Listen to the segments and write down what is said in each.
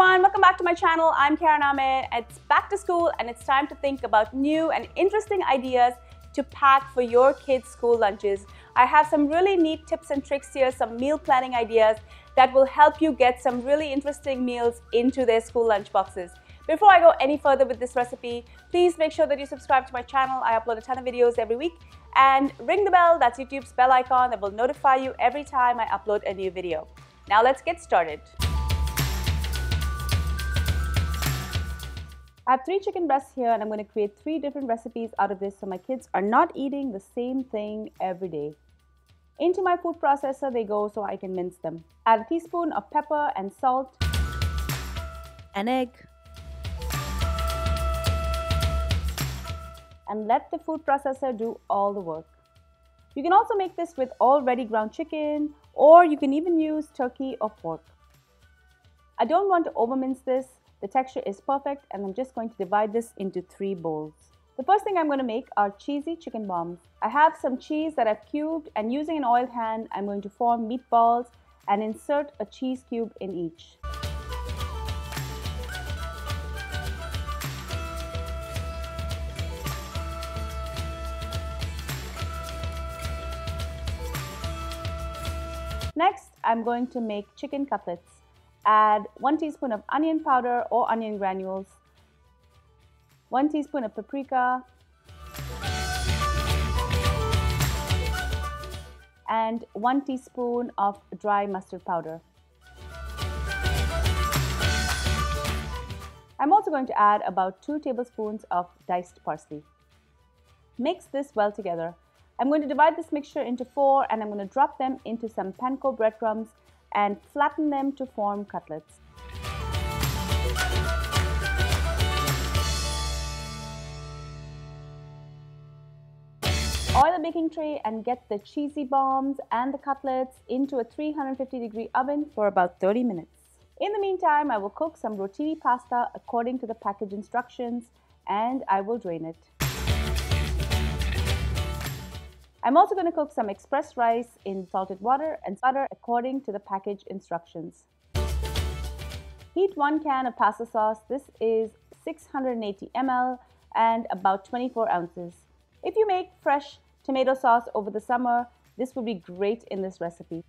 everyone, welcome back to my channel. I'm Karen Ahmed. It's back to school and it's time to think about new and interesting ideas to pack for your kids' school lunches. I have some really neat tips and tricks here, some meal planning ideas that will help you get some really interesting meals into their school lunch boxes. Before I go any further with this recipe, please make sure that you subscribe to my channel. I upload a ton of videos every week. And ring the bell, that's YouTube's bell icon that will notify you every time I upload a new video. Now let's get started. I have 3 chicken breasts here and I'm going to create 3 different recipes out of this so my kids are not eating the same thing every day. Into my food processor they go so I can mince them. Add a teaspoon of pepper and salt, an egg, and let the food processor do all the work. You can also make this with already ground chicken, or you can even use turkey or pork. I don't want to over mince this. The texture is perfect and I'm just going to divide this into 3 bowls. The first thing I'm going to make are cheesy chicken bombs. I have some cheese that I've cubed and using an oiled hand I'm going to form meatballs and insert a cheese cube in each. Next, I'm going to make chicken cutlets. Add 1 teaspoon of onion powder or onion granules, 1 teaspoon of paprika, and 1 teaspoon of dry mustard powder. I'm also going to add about 2 tablespoons of diced parsley. Mix this well together. I'm going to divide this mixture into 4 and I'm going to drop them into some Panko breadcrumbs and flatten them to form cutlets. Oil a baking tray and get the cheesy bombs and the cutlets into a 350-degree oven for about 30 minutes. In the meantime, I will cook some rotini pasta according to the package instructions and I will drain it. I'm also going to cook some express rice in salted water and butter according to the package instructions. Heat 1 can of pasta sauce. This is 680 ml and about 24 ounces. If you make fresh tomato sauce over the summer, this would be great in this recipe.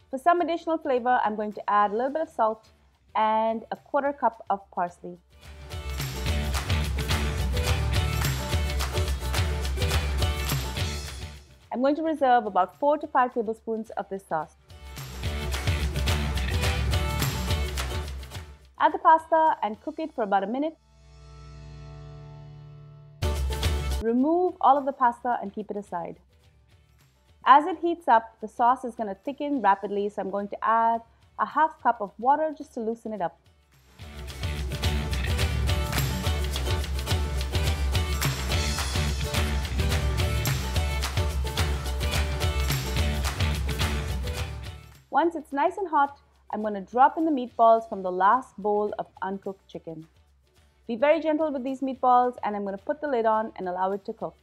For some additional flavor, I'm going to add a little bit of salt and a 1/4 cup of parsley. I'm going to reserve about 4 to 5 tablespoons of this sauce. Add the pasta and cook it for about a minute. Remove all of the pasta and keep it aside. As it heats up, the sauce is going to thicken rapidly, so I'm going to add a 1/2 cup of water just to loosen it up. Once it's nice and hot, I'm going to drop in the meatballs from the last bowl of uncooked chicken. Be very gentle with these meatballs and I'm going to put the lid on and allow it to cook.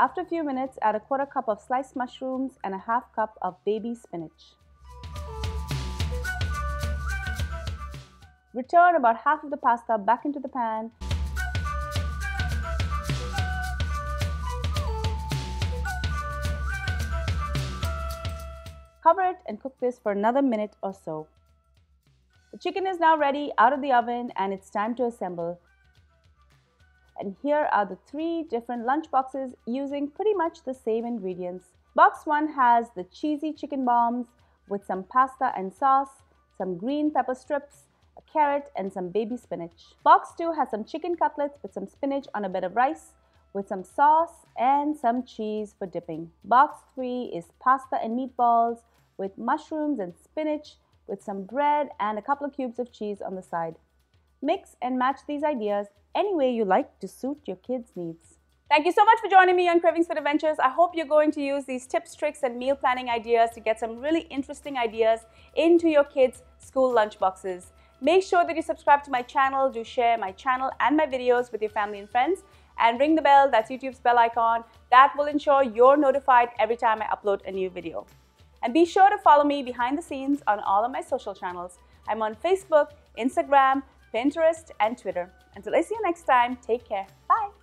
After a few minutes, add a 1/4 cup of sliced mushrooms and a 1/2 cup of baby spinach. Return about half of the pasta back into the pan. Cover it and cook this for another minute or so. The chicken is now ready out of the oven and it's time to assemble. And here are the 3 different lunch boxes using pretty much the same ingredients. Box 1 has the cheesy chicken bombs with some pasta and sauce, some green pepper strips, a carrot and some baby spinach. Box 2 has some chicken cutlets with some spinach on a bed of rice with some sauce and some cheese for dipping. Box 3 is pasta and meatballs with mushrooms and spinach with some bread and a couple of cubes of cheese on the side. Mix and match these ideas any way you like to suit your kids' needs. Thank you so much for joining me on Cravings for Adventures. I hope you're going to use these tips, tricks, and meal planning ideas to get some really interesting ideas into your kids' school lunch boxes. Make sure that you subscribe to my channel, do share my channel and my videos with your family and friends, and ring the bell, that's YouTube's bell icon. That will ensure you're notified every time I upload a new video. And be sure to follow me behind the scenes on all of my social channels. I'm on Facebook, Instagram, Pinterest, and Twitter. Until I see you next time, take care. Bye.